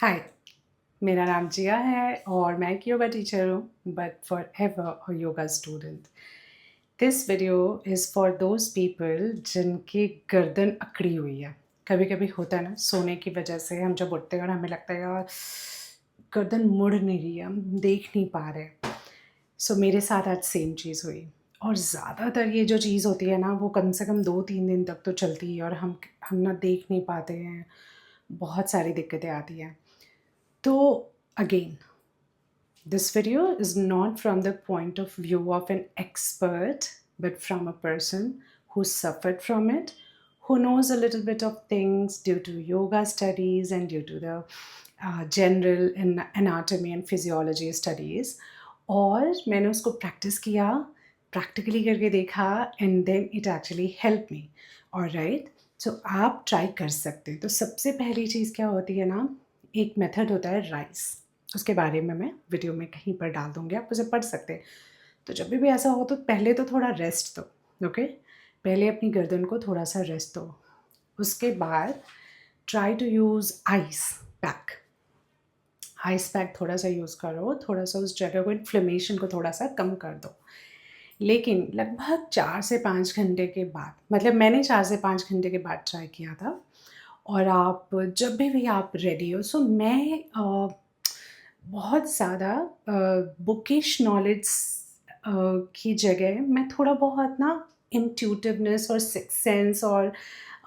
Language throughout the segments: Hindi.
हाय, मेरा नाम जिया है और मैं एक योगा टीचर हूँ but for ever a yoga student. This video is for those people जिनकी गर्दन अकड़ी हुई है। कभी कभी होता है ना, सोने की वजह से हम जब उठते हैं और हमें लगता है यार गर्दन मुड़ नहीं रही है, हम देख नहीं पा रहे। सो मेरे साथ आज सेम चीज़ हुई। और ज़्यादातर ये जो चीज़ होती है ना, वो कम से कम 2-3 दिन तक तो चलती है और हम ना देख नहीं पाते हैं, बहुत सारी दिक्कतें आती हैं। तो again, this video is not from the point of view of an expert, but from a person who suffered from it, who knows a little bit of things due to yoga studies and due to the general anatomy and physiology studies. और मैंने उसको प्रैक्टिस किया, प्रैक्टिकली करके देखा and then it actually help me. और राइट, सो आप ट्राई कर सकते हैं। तो सबसे पहली चीज़ क्या होती है ना, एक मेथड होता है राइस। उसके बारे में मैं वीडियो में कहीं पर डाल दूँगी, आप उसे पढ़ सकते हैं। तो जब भी ऐसा हो तो पहले तो थोड़ा रेस्ट दो, ओके? पहले अपनी गर्दन को थोड़ा-सा रेस्ट दो। उसके बाद try to use ice pack. Ice pack थोड़ा-सा यूज़ करो, थोड़ा-सा उस जगह को, इन्फ्लेमेशन को थोड़ा-सा कम कर दो। लेकिन लगभग 4 से 5 घंटे के बाद, मतलब मैंने 4 से 5 घंटे के बाद ट्राई किया था। और आप जब भी आप रेडी हो, सो मैं बहुत ज़्यादा बुकिश नॉलेज की जगह मैं थोड़ा बहुत ना इंट्यूटिवनेस और सिक्स सेंस और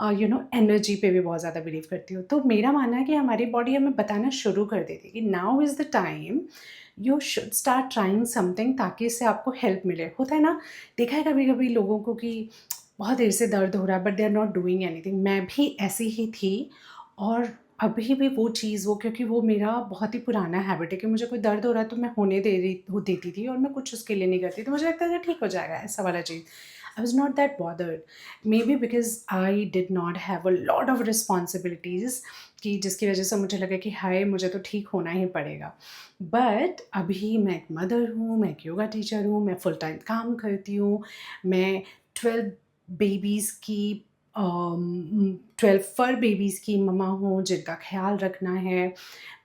एनर्जी पे भी बहुत ज़्यादा बिलीव करती हूँ। तो मेरा मानना है कि हमारी बॉडी हमें बताना शुरू कर देती है कि now is the time you should start trying something, ताकि इससे आपको हेल्प मिले। होता है ना, देखा है कभी कभी लोगों को कि बहुत देर से दर्द हो रहा है but they are not doing anything. मैं भी ऐसी ही थी। और अभी भी वो चीज़, वो क्योंकि वो मेरा बहुत ही पुराना हैबिट है कि मुझे कोई दर्द हो रहा है तो मैं होने देती थी और मैं कुछ उसके लिए नहीं करती। तो मुझे लगता था ठीक हो जाएगा, ऐसा वाला चीज़। I was not that bothered, maybe because I did not have a lot of responsibilities, कि जिसकी वजह से मुझे लगा कि हाय मुझे तो ठीक होना ही पड़ेगा। बट अभी मैं एक मदर हूँ, मैं एक योगा टीचर हूँ, मैं फुल टाइम काम करती हूँ, मैं 12 बेबीज़ की 12 फर बेबीज़ की मम्मा हूँ जिनका ख़्याल रखना है,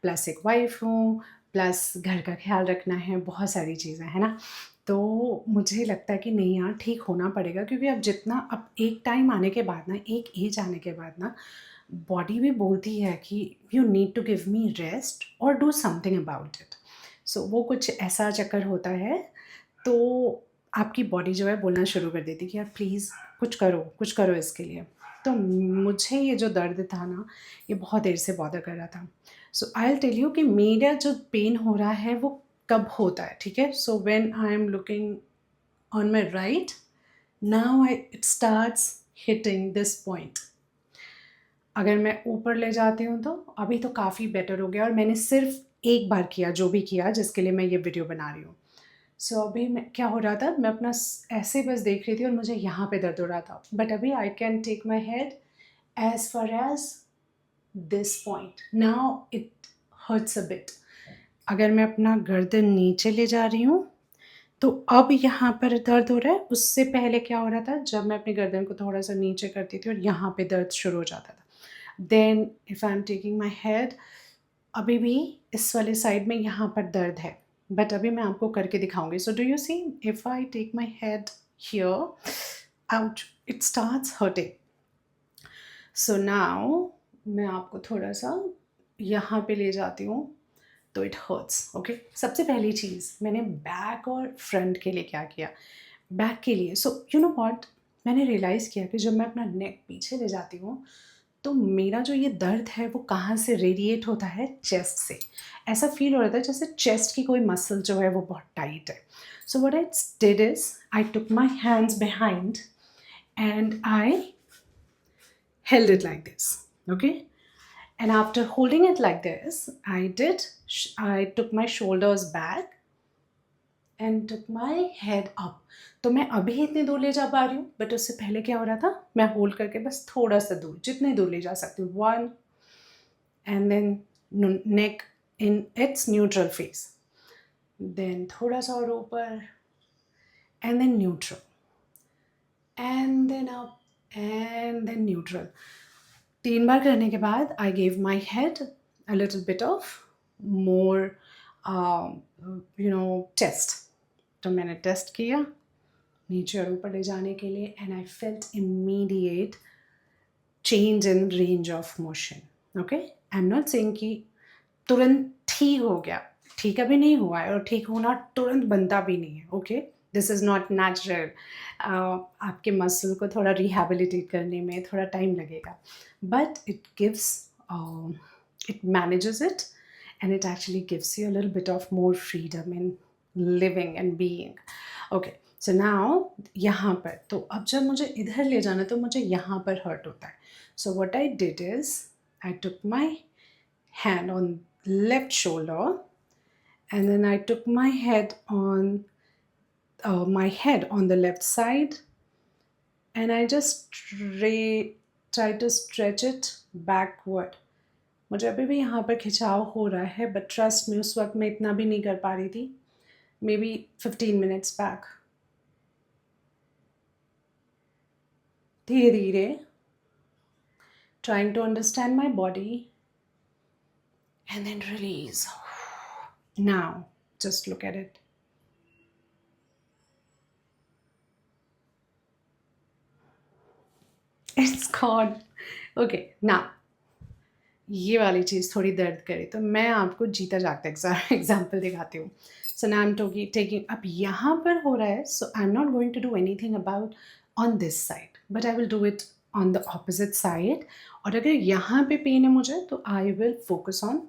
प्लस एक वाइफ़ हूँ, प्लस घर का ख़्याल रखना है, बहुत सारी चीज़ें, है ना? तो मुझे लगता है कि नहीं यार, ठीक होना पड़ेगा, क्योंकि अब एक टाइम आने के बाद ना, एक एज आने के बाद ना, बॉडी भी बोलती है कि you need to give me rest और do something about it. So वो कुछ ऐसा चक्कर होता है। तो आपकी बॉडी जो है बोलना शुरू कर देती है कि यार प्लीज़ कुछ करो इसके लिए। तो मुझे ये जो दर्द था ना, ये बहुत देर से बॉदर कर रहा था। सो आई विल टेल यू कि मेरा जो पेन हो रहा है वो कब होता है, ठीक है? So when I am looking on my right, now I it starts hitting this point. अगर मैं ऊपर ले जाती हूँ तो अभी तो काफ़ी बेटर हो गया, और मैंने सिर्फ एक बार किया जो भी किया जिसके लिए मैं ये वीडियो बना रही हूँ। सो अभी मैं क्या हो रहा था, मैं अपना ऐसे बस देख रही थी और मुझे यहाँ पे दर्द हो रहा था, बट अभी I can take my head as far as this point. Now it hurts a bit. अगर मैं अपना गर्दन नीचे ले जा रही हूँ तो अब यहाँ पर दर्द हो रहा है। उससे पहले क्या हो रहा था, जब मैं अपनी गर्दन को थोड़ा सा नीचे करती थी और यहाँ पे दर्द शुरू हो जाता था। Then if I am taking my head, अभी भी इस वाले साइड में यहाँ पर दर्द है, बट अभी मैं आपको करके दिखाऊंगी। So do you see, if I take my head here, out, it starts hurting. So now मैं आपको थोड़ा सा यहाँ पे ले जाती हूँ तो इट हर्ट्स, ओके? सबसे पहली चीज़ मैंने बैक और फ्रंट के लिए क्या किया। बैक के लिए, सो यू नो व्हाट, मैंने रियलाइज़ किया कि जब मैं अपना नेक पीछे ले जाती हूँ तो मेरा जो ये दर्द है वो कहाँ से रेडिएट होता है, चेस्ट से। ऐसा फील हो रहा था जैसे चेस्ट की कोई मसल जो है वो बहुत टाइट है। So what I did is, I took my hands behind and I held it like this, okay? And after holding it like this, I took my shoulders back and took my head up. तो मैं अभी इतनी दूर ले जा पा रही हूँ, बट उससे पहले क्या हो रहा था, मैं होल्ड करके बस थोड़ा सा दूर, जितनी दूर ले जा सकती हूँ, 1 and then neck in its neutral phase, then थोड़ा सा और ऊपर and then neutral and then up and then neutral, 3 बार करने के बाद I gave my head a little bit of more test. तो मैंने टेस्ट किया नीचे और ऊपर ले जाने के लिए, and I felt immediate change in range of motion. Okay, I am not saying कि तुरंत ठीक हो गया, ठीक अभी नहीं हुआ है, और ठीक होना तुरंत बनता भी नहीं है. Okay, this is not natural. आपके मसल को थोड़ा रिहेबिलिटेट करने में थोड़ा टाइम लगेगा, but it gives, it manages it, and it actually gives you a little bit of more freedom in living and being. Okay, so now यहाँ पर, तो अब जब मुझे इधर ले जाना तो मुझे यहाँ पर हर्ट होता है. So what I did is I took my hand on left shoulder, and then I took my head on the left side, and I just try to stretch it backward. मुझे अभी भी यहाँ पर खिंचाव हो रहा है, बट ट्रस्ट में उस वक्त मैं इतना भी नहीं कर पा रही थी. May be 15 minutes back. धीरे धीरे trying to understand my body, and then release. Now just look at it. It's gone. Okay, now ये वाली चीज़ थोड़ी दर्द करे तो मैं आपको जीता जागता एग्जाम्पल दिखाती हूँ. So now I am taking, अब यहाँ पर हो रहा है, so I am not going to do anything about on this side, but I will do it on the opposite side. और अगर यहाँ पे पेन है मुझे, तो I will focus on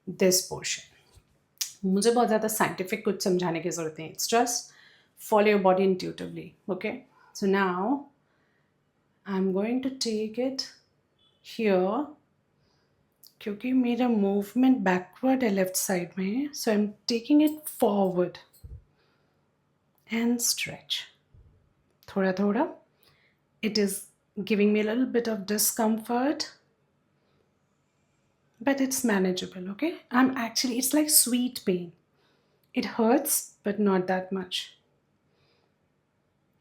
this portion. मुझे बहुत ज़्यादा साइंटिफिक कुछ समझाने की ज़रूरत नहीं. It's just follow your body intuitively. Okay, so now I am going to take it here, क्योंकि मेरा मूवमेंट बैकवर्ड है लेफ्ट साइड में, so I am taking it forward and stretch. थोड़ा थोड़ा. It is giving me a little bit of discomfort, but it's manageable. Okay, it's like sweet pain. It hurts, but not that much.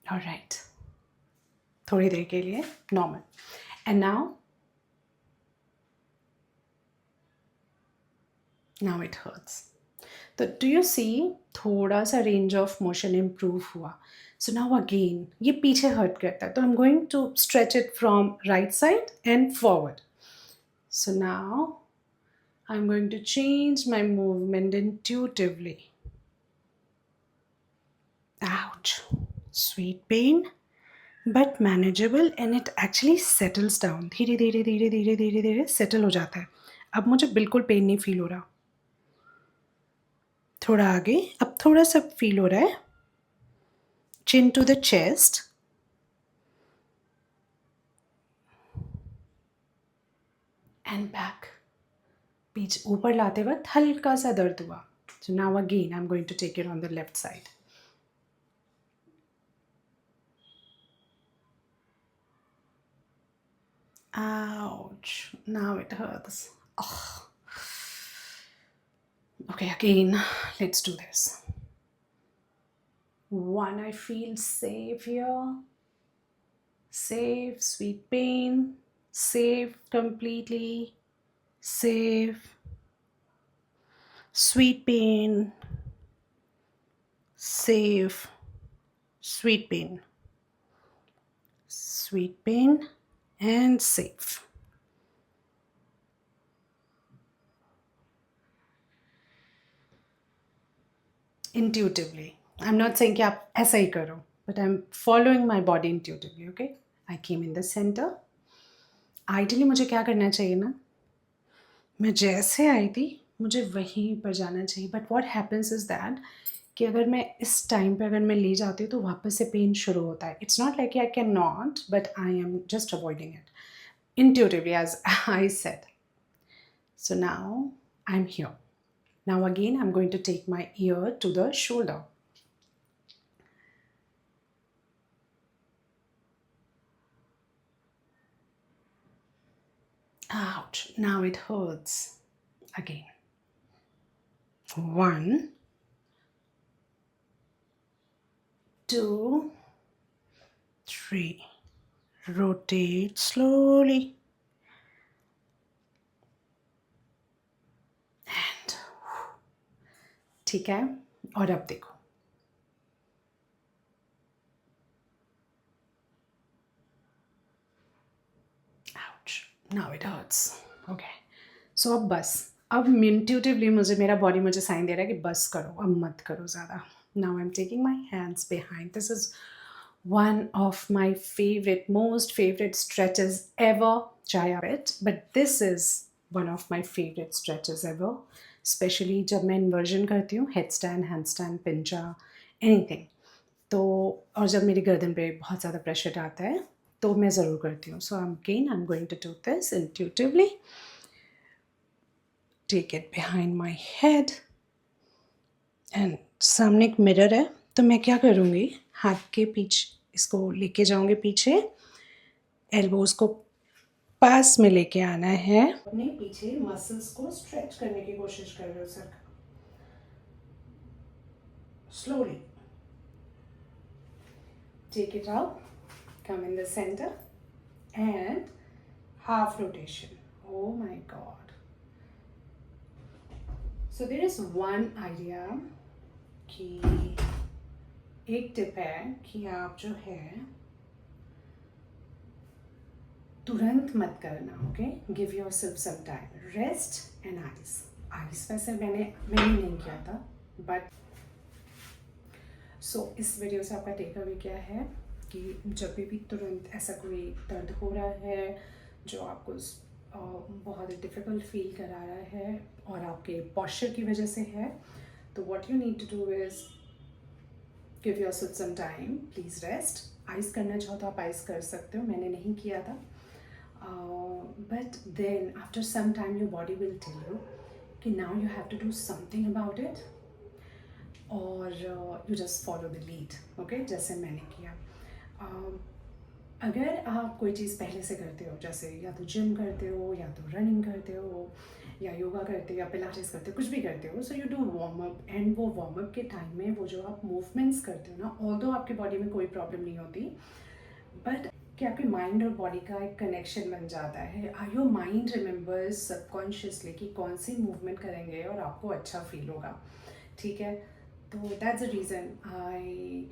All right, थोड़ी देर के लिए normal. And now it hurts. So do you see थोड़ा सा range of motion improve हुआ. So now again ये पीछे hurt करता है, तो I'm going to stretch it from right side and forward. So now I'm going to change my movement intuitively. Ouch, sweet pain, but manageable, and it actually settles down. धीरे धीरे धीरे धीरे धीरे धीरे सेटल हो जाता है. अब मुझे बिल्कुल पेन नहीं फील हो रहा. थोड़ा आगे, अब थोड़ा सा फील हो रहा है. Chin to the chest. And back. पीछे ऊपर लाते वक्त हल्का सा दर्द हुआ. So now again I'm going to take it on the left side. Ouch, now it hurts. Ugh. Okay, again, let's do this. One, I feel safe here. Safe, sweet pain. Safe completely. Safe. Sweet pain. Safe. Sweet pain. Sweet pain and safe. Intuitively. I'm not saying कि आप ऐसा ही करो, but I'm following my body intuitively. Okay, I came in the center. Ideally मुझे क्या करना चाहिए ना, मैं जैसे आई थी मुझे वहीं पर जाना चाहिए, but what happens is that कि अगर मैं इस टाइम पे अगर मैं ले जाती हूँ तो वापस से पेन शुरू होता है. It's not like I cannot, but I am just avoiding it intuitively, as I said. So now I'm here. Now again I'm going to take my ear to the shoulder. Ouch, now it hurts again. 1, 2, 3. Rotate slowly. ठीक है? और अब देखो। Ouch, now it hurts. Okay, so अब इंट्यूटिवली मेरा बॉडी मुझे साइन दे रहा है कि बस करो, अब मत करो ज़्यादा। Now I am taking my hands behind. This is one of my most favorite stretches ever, chaya bit, but this is one of my favorite stretches ever, especially जब मैं inversion करती हूँ, headstand, handstand, pincha, anything. तो और जब मेरी गर्दन पे बहुत ज़्यादा प्रेशर आता है तो मैं ज़रूर करती हूँ. So I'm going to do this intuitively. Take it behind my head. And सामने एक मिरर है तो मैं क्या करूँगी, हाथ के पीछे इसको लेके जाऊँगी पीछे, एल्बोज को पास में लेके आना है, अपने पीछे मसल्स को स्ट्रेच करने की कोशिश कर रहे हो sir. Slowly take it out, come in the centre and half rotation. Oh my god. So there is one idea कि एक टिप है कि आप जो है तुरंत मत करना. Okay, give yourself some time, rest and ice वैसे मैंने नहीं किया था, बट सो इस वीडियो से आपका टेक अवे क्या है कि जब भी तुरंत ऐसा कोई दर्द हो रहा है जो आपको बहुत ही डिफ़िकल्ट फील करा रहा है और आपके पॉस्चर की वजह से है, तो what you need to do is give yourself some time, please rest. Ice करना चाहो तो आप आइस कर सकते हो, मैंने नहीं किया था, but then after some time your body will tell you कि now you have to do something about it, और you just follow the lead. Okay, जैसे मैंने किया. अगर आप कोई चीज़ पहले से करते हो, जैसे या तो जिम करते हो या तो रनिंग करते हो या योगा करते हो या पिलाटेस करते हो, कुछ भी करते हो, so you do warm up, and वो वार्म अप के टाइम में वो जो आप मूवमेंट्स करते हो ना, ऑल्दो आपकी बॉडी में कोई प्रॉब्लम नहीं होती, बट कि आपके माइंड और बॉडी का एक कनेक्शन बन जाता है. योर माइंड रिमेंबर्स सबकॉन्शियसली कि कौन सी मूवमेंट करेंगे और आपको अच्छा फील होगा. ठीक है, तो that's the reason I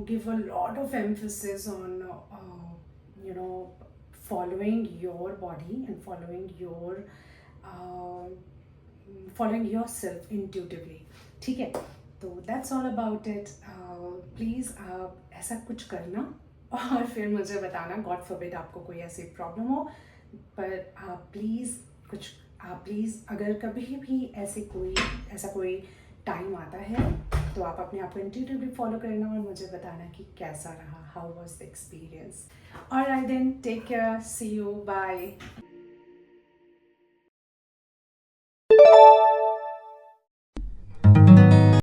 give a lot of emphasis on following your body and following yourself intuitively. ठीक है, तो that's all about it. Please आप ऐसा कुछ करना और फिर मुझे बताना. गॉड फॉरबिड आपको कोई ऐसी प्रॉब्लम हो, पर आप प्लीज़ अगर कभी भी ऐसा कोई टाइम आता है तो आप अपने आप को इंट्यूटिवली फॉलो करना और मुझे बताना कि कैसा रहा, how was the experience. Alright then, take care, see you, bye.